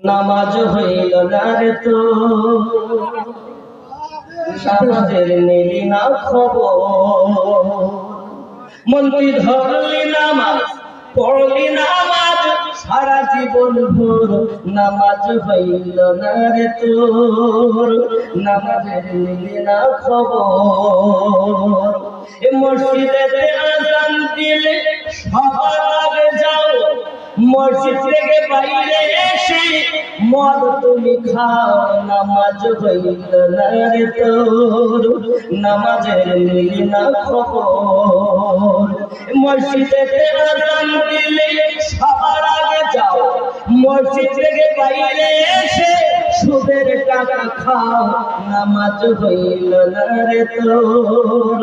নামাজ হইল না রে তো নামাজের নিলি না খবর মন্ত্রী ধরলি নামাজ পড়লি নামাজ সারা জীবন ভোর নামাজ হইল না রে তোর নামাজের নিলি না খবর এ মসজিদে আযান দিলে সবার আগে যাও মসজিদ থেকে বাইরে এসে মদ তুমি খাও নামাজ হইল না রে তোর নামাজের নিলি না খবর মসজিদে আযান দিলে সবার আগে যাও মসজিদ থেকে বাইরে এসে সুদের টাকা খাও নামাজ হইল না রে তোর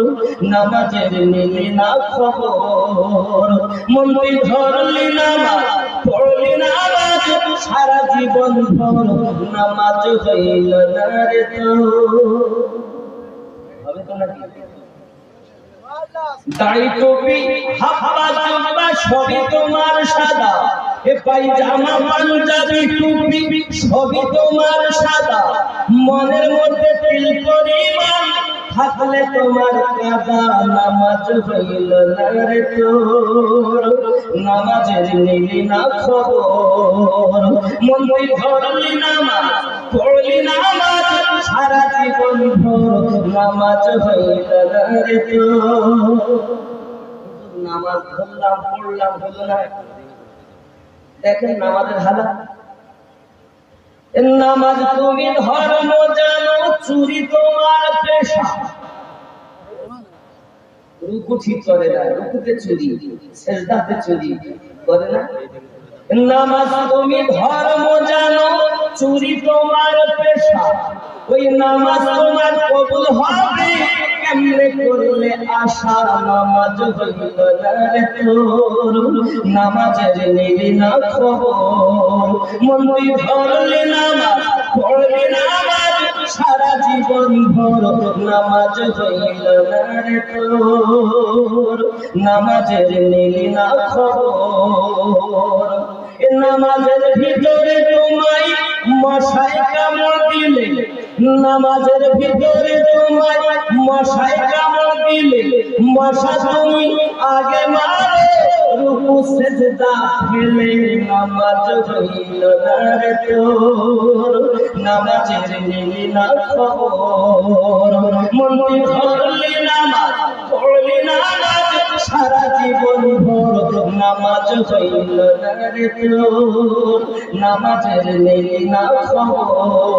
নামাজের নিলি না খবর মন্ত্রী ধরলি নামাজ পড়লি নামাজ সারা জীবন ভর নামাজ হইল না রে তোর হবে তো নাকি দাড়ি টুপি হাফা জুব্বা সবই তোমার সাদা এ পায়জামা পাঞ্জাবি টুপি সবই তোমার সাদা মনের মধ্যে তিল পরিমাণ থাকলে তোমার কাদা নামাজ হইল না রে তোর নামাজের নিলি না খবর মন্ত্রী ধরলি নামাজ পড়লি নামাজ সারা জীবন ভোর নামাজ হইল না রে তোর নামাজ ধরলাম পড়লাম হলো না দেখেন নামাজের হালাত নামাজ তুমি ধর্ম জানো চুরি তোমার পেশা রুকু ঠিক করে না রুকুতে চুরি সেজদাতে চুরি করে না নামাজ তুমি ধর্ম জানো চুরি তোমার পেশা ওই নামাজ তোমার কবুল হবে কেমনে করলে আশা নামাজ হইল না রে তোর নামাজের নিলি না খবর মন্ত্রী ধরলি নামাজ পড়লি নামাজ সারা জীবন ভর নামাজ হইল না রে তোর নামাজের নিলি না খবর নামাজের ভিতরে তোমায় মশাই কামড় দিলে নামাজের ভিতরে তোমায় মশাই কামড় দিলে মশা তুমি আগে মারো রুকু সেজদা ফেলে নামাজ হইল না রে তোর নামাজের নিলি না খবর মন্ত্রী ধরলি নামাজ পড়লি নামাজ সারা জীবন ভোর নামাজ হইল না রে তোর নামাজের নিলি না খবর